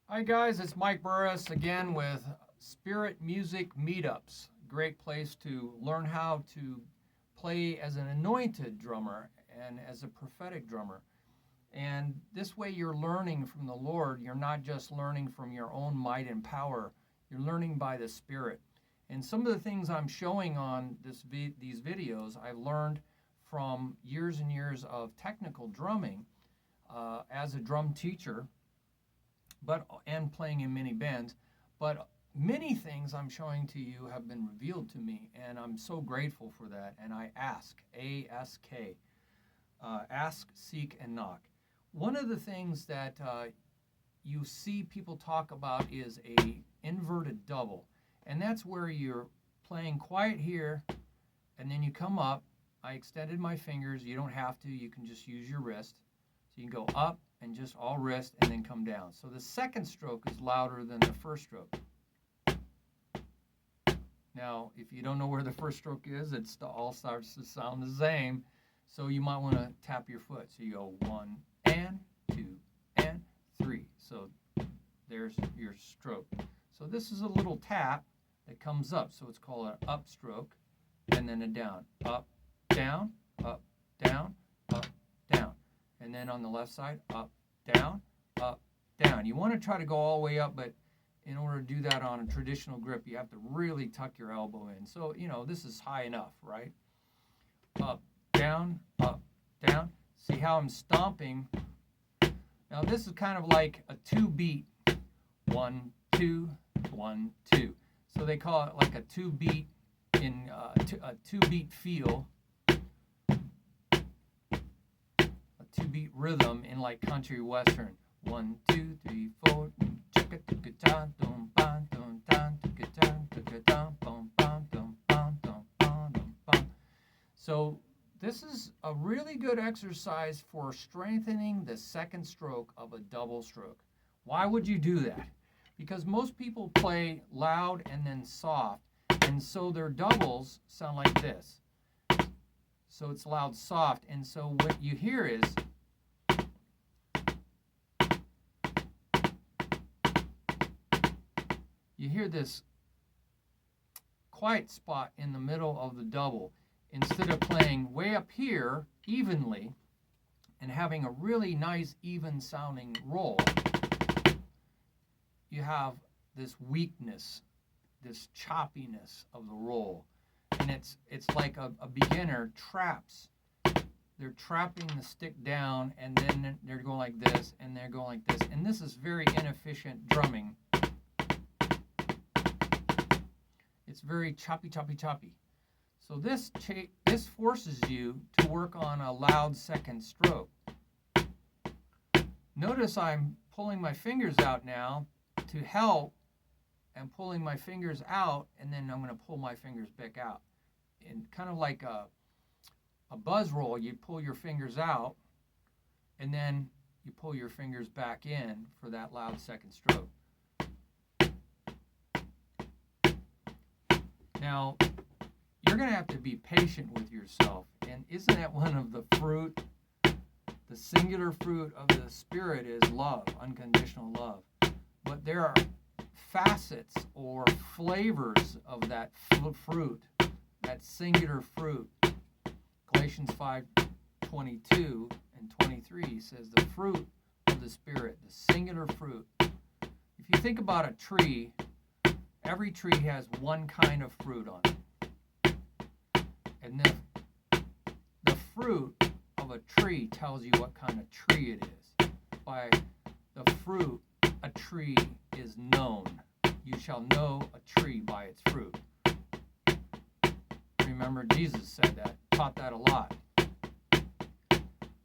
Hi guys, it's Mike Burris again with Spirit Music Meetups. Great place to learn how to play as an anointed drummer and as a prophetic drummer. And this way you're learning from the Lord. You're not just learning from your own might and power. You're learning by the Spirit. And some of the things I'm showing on these videos, I've learned from years and years of technical drumming as a drum teacher, and playing in many bands. But many things I'm showing to you have been revealed to me, and I'm so grateful for that. And I ask, A-S-K, ask, seek, and knock. One of the things that you see people talk about is a inverted double, and that's where you're playing quiet here, and then you come up. I extended my fingers. You don't have to. You can just use your wrist. So you can go up and just all wrist and then come down. So the second stroke is louder than the first stroke. Now, if you don't know where the first stroke is, it all starts to sound the same. So you might want to tap your foot. So you go 1 and 2 and 3. So there's your stroke. So this is a little tap that comes up. So it's called an up stroke and then a down. Up, down, up, down, up, down. And then on the left side, up, down, up, down. You want to try to go all the way up, but in order to do that on a traditional grip, you have to really tuck your elbow in. So, this is high enough, right? Up, down, up, down. See how I'm stomping? Now, this is kind of like a 2-beat. 1, 2, 1, 2. So they call it like a 2-beat in a 2-beat feel. 2-beat rhythm in like country western. 1, 2, 3, 4. So this is a really good exercise for strengthening the second stroke of a double stroke. Why would you do that? Because most people play loud and then soft, and so their doubles sound like this. So it's loud, soft, and so what you hear is you hear this quiet spot in the middle of the double. Instead of playing way up here evenly and having a really nice even sounding roll, you have this weakness, this choppiness of the roll. And it's like a beginner traps. They're trapping the stick down, and then they're going like this, and they're going like this. And this is very inefficient drumming. It's very choppy, choppy, choppy. So this forces you to work on a loud second stroke. Notice I'm pulling my fingers out now to help, and pulling my fingers out, and then I'm going to pull my fingers back out. And kind of like a buzz roll, you pull your fingers out, and then you pull your fingers back in for that loud second stroke. Now, you're going to have to be patient with yourself. And isn't that one of the fruit? The singular fruit of the Spirit is love, unconditional love. But there are facets or flavors of that fruit, that singular fruit. Galatians 5:22 and 23 says the fruit of the Spirit, the singular fruit. If you think about a tree, every tree has one kind of fruit on it. And the fruit of a tree tells you what kind of tree it is. By the fruit, a tree is known. You shall know a tree by its fruit. Remember, Jesus said that, taught that a lot.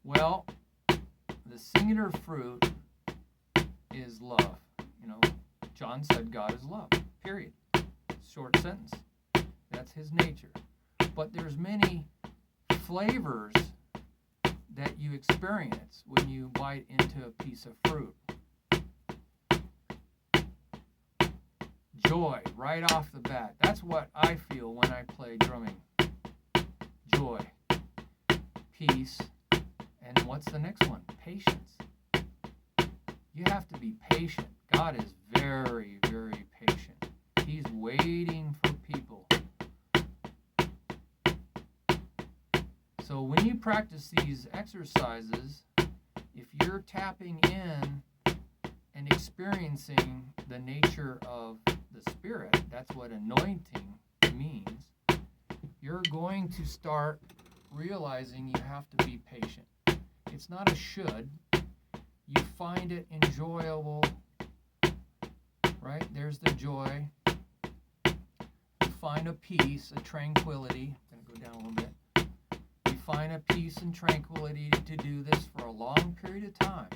Well, the singular fruit is love. John said God is love, period. Short sentence. That's his nature. But there's many flavors that you experience when you bite into a piece of fruit. Joy, right off the bat. That's what I feel when I play drumming. Joy, peace, and what's the next one? Patience. You have to be patient. God God is very, very patient. He's waiting for people. So when you practice these exercises, if you're tapping in and experiencing the nature of the Spirit, that's what anointing means, you're going to start realizing you have to be patient. It's not a should. You find it enjoyable, right? There's the joy. You find a peace, a tranquility. I'm going to go down a little bit. You find a peace and tranquility to do this for a long period of time.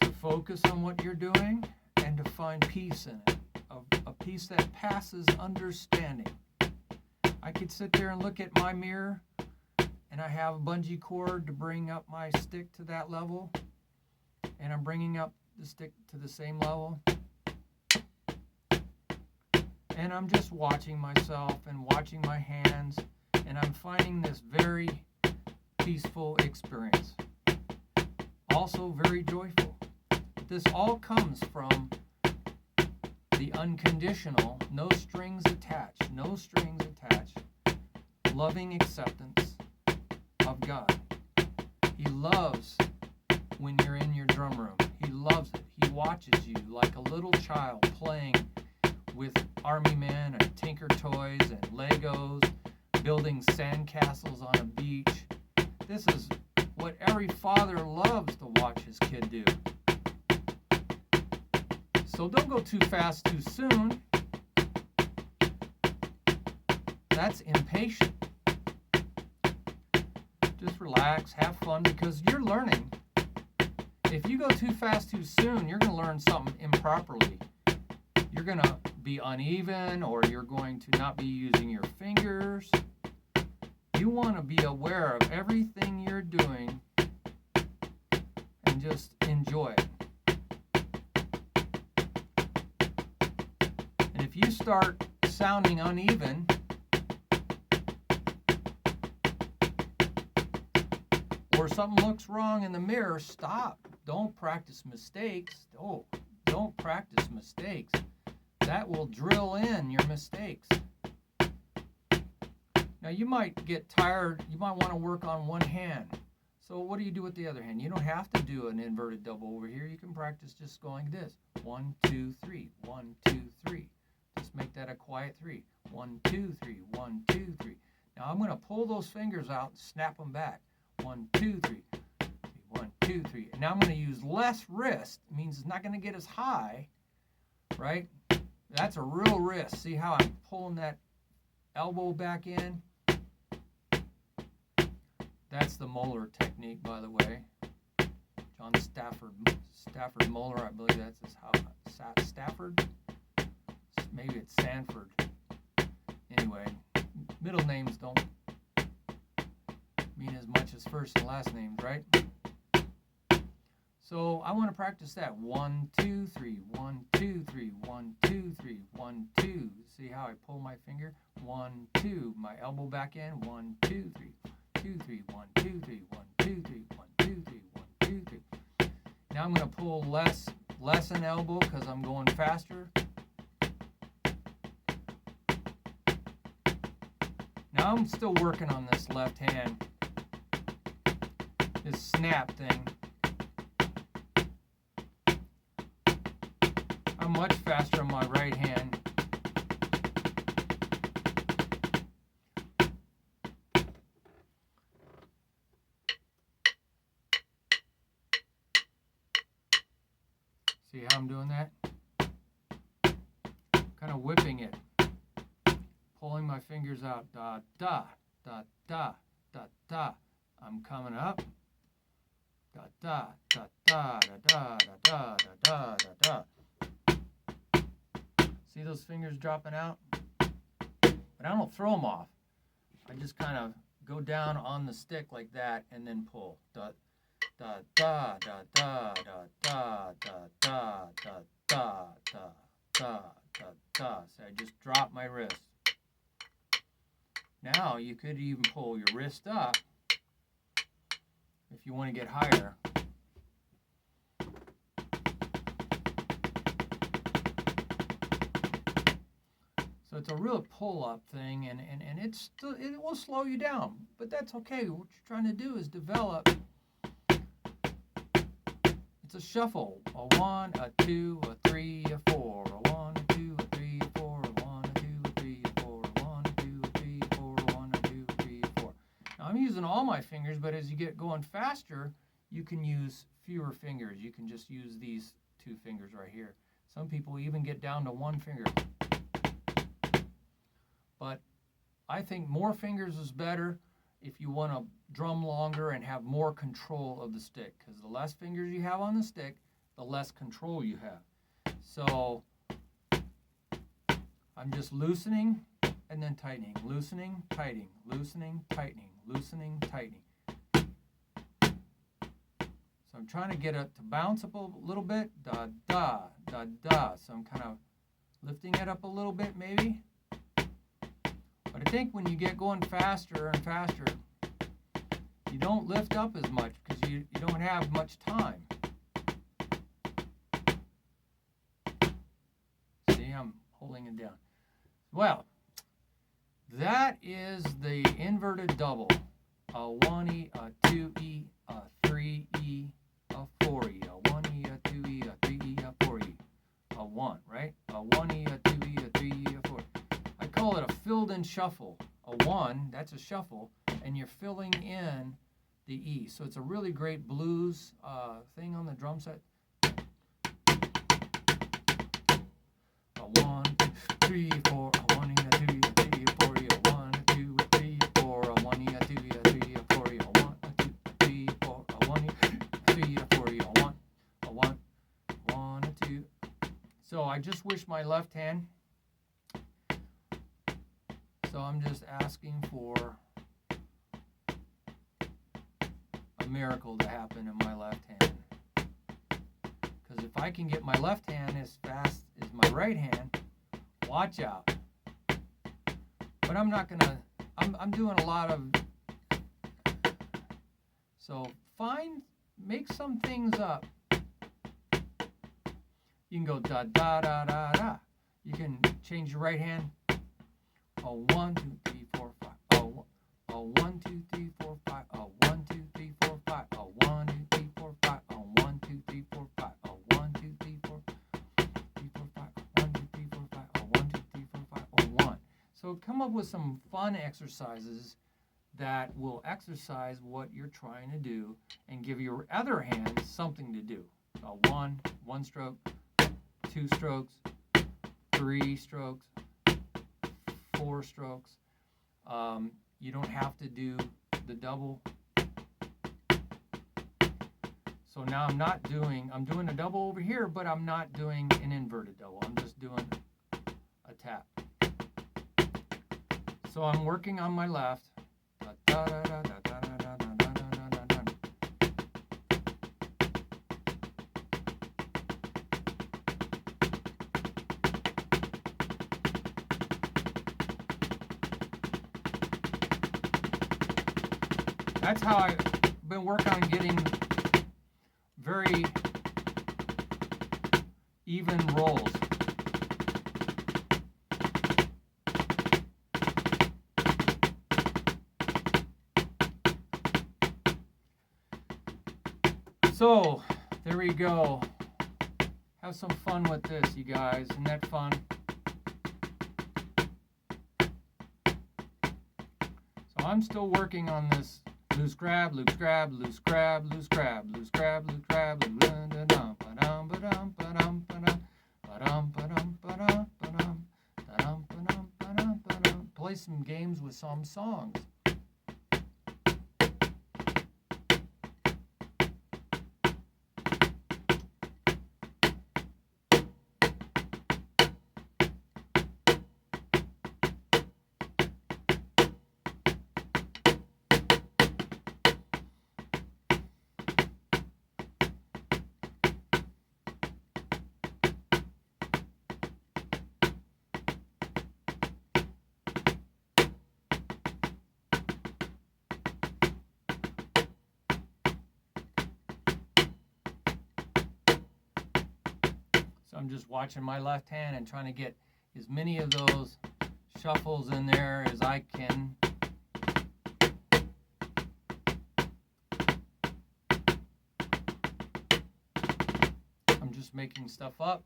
To focus on what you're doing and to find peace in it. A peace that passes understanding. I could sit there and look at my mirror and I have a bungee cord to bring up my stick to that level, and I'm bringing up the stick to the same level, and I'm just watching myself and watching my hands, and I'm finding this very peaceful experience, also very joyful. This all comes from the unconditional, no strings attached, loving acceptance of God. He loves when you're in your drum room. He loves it. He watches you like a little child playing with army men and tinker toys and Legos, building sandcastles on a beach. This is what every father loves to watch his kid do. So don't go too fast too soon. That's impatient. Just relax, have fun, because you're learning. If you go too fast too soon, you're going to learn something improperly. You're going to be uneven, or you're going to not be using your fingers. You want to be aware of everything you're doing and just enjoy it. And if you start sounding uneven, or something looks wrong in the mirror, stop. Don't practice mistakes. Oh, don't practice mistakes. That will drill in your mistakes. Now you might get tired. You might want to work on one hand. So what do you do with the other hand? You don't have to do an inverted double over here. You can practice just going this. 1, 2, 3. 1, 2, 3. Just make that a quiet 3. 1, 2, 3. 1, 2, 3. Now I'm going to pull those fingers out and snap them back. 1, 2, 3. 1, 2, 3. And now I'm going to use less wrist. It means it's not going to get as high, right? That's a real wrist. See how I'm pulling that elbow back in? That's the Moeller technique, by the way. John Stafford Moeller, I believe that's his house. Stafford? Maybe it's Sanford. Anyway, middle names don't mean as much as first and last names, right? So I want to practice that. 1, 2, 3. 1, 2, 3. 1, 2, 3. 1, 2. See how I pull my finger? 1, 2. My elbow back in. 1, 2, 3. 2, 3. 1, 2, 3. 1, 2, 3. 1, 2, 3. 1, 2, 3. Now I'm going to pull less an elbow because I'm going faster. Now I'm still working on this left hand. This snap thing. I'm much faster on my right hand. See how I'm doing that? Kind of whipping it. Pulling my fingers out. Da, da, da, da, da, da. I'm coming up. Da, da, da, da, da, da, da, da, da, da, da. See those fingers dropping out? But I don't throw them off. I just kind of go down on the stick like that and then pull. Da, da, da, da, da, da, da, da, da, da, da, da, da, da, da. So I just drop my wrist. Now you could even pull your wrist up if you want to get higher. So it's a real pull-up thing, and it will slow you down, but that's okay. What you're trying to do is develop. It's a shuffle. A 1, a 2, a 3, a 4. A 1, a 2, a 3, a 4. A 1, a 2, a 3, a 4. A 1, a 2, a 3, a 4. A 1, a 2, a 3, a 4. Now I'm using all my fingers, but as you get going faster, you can use fewer fingers. You can just use these 2 fingers right here. Some people even get down to 1 finger. But I think more fingers is better if you want to drum longer and have more control of the stick, because the less fingers you have on the stick, the less control you have. So I'm just loosening and then tightening, loosening, tightening, loosening, tightening, loosening, tightening. So I'm trying to get it to bounce up a little bit, da, da, da, da. So I'm kind of lifting it up a little bit maybe. But I think when you get going faster and faster, you don't lift up as much because you don't have much time. See, I'm holding it down. Well, that is the inverted double. A 1E, a 2E, a 3E, a 4E, a 1E, a 2E, a 3E, a 4E. A 1, right? A 1E, a 2E, a 3E, a 4E. I call it a filled-in shuffle. A 1, that's a shuffle, and you're filling in the E. So it's a really great blues thing on the drum set. A 1, 2, 3, 4, a 1, a 2, a 3, a 4, a 1, a 2, a 3, a 4, a 1, a 2, a 3, a 4, a 1, a 2, a 3, a 4, a 1, a 3, a 4, a 1, a 2. So I just wish my left hand. So I'm just asking for a miracle to happen in my left hand. Because if I can get my left hand as fast as my right hand, watch out. But I'm not gonna, I'm doing a lot of, so make some things up. You can go da, da, da, da, da. You can change your right hand. A 1, 2, 3, 4, 5. A 1, 2, 3, 4, 5. A 1, 2, 3, 4, 5. A 1, 2, 3, 4, 5. A 1, 2, 3, 4, 5. A 1, 2, 3, 4, 3, 4, 5. A 1, 2, 3, 4, 5. A 1, 2, 3, 4, 5. A 1. So come up with some fun exercises that will exercise what you're trying to do and give your other hand something to do. A 1 stroke, 2 strokes, 3 strokes, 4 strokes. You don't have to do the double. So now I'm doing a double over here, but I'm not doing an inverted double. I'm just doing a tap. So I'm working on my left. Da, da, da, da, da, da, da, da, da, da, da. That's how I've been working on getting very even rolls. So, there we go. Have some fun with this, you guys. Isn't that fun? So I'm still working on this loose grab, loose grab, loose grab, loose grab, loose grab, loose grab, play some games with some songs. So I'm just watching my left hand and trying to get as many of those shuffles in there as I can. I'm just making stuff up.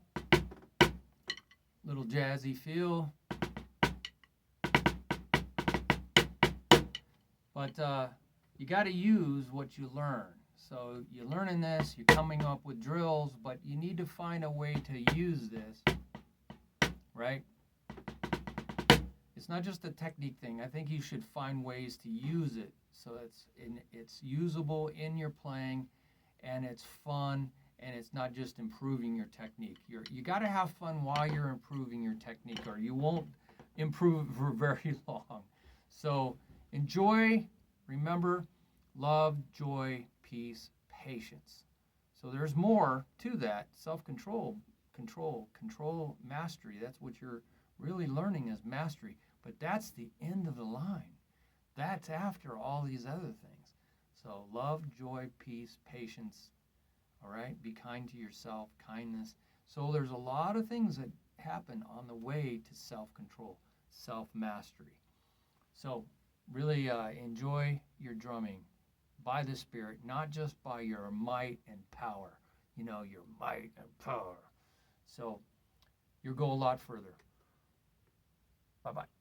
Little jazzy feel. But you got to use what you learn. So you're learning this, you're coming up with drills, but you need to find a way to use this, right? It's not just a technique thing. I think you should find ways to use it so it's usable in your playing, and it's fun, and it's not just improving your technique. You got to have fun while you're improving your technique, or you won't improve for very long. So enjoy, remember, love, joy, peace, patience. So there's more to that. Self-control, control, mastery. That's what you're really learning is mastery. But that's the end of the line. That's after all these other things. So love, joy, peace, patience. All right? Be kind to yourself, kindness. So there's a lot of things that happen on the way to self-control, self-mastery. So really enjoy your drumming by the Spirit, not just by your might and power. You know, your might and power. So you'll go a lot further. Bye-bye.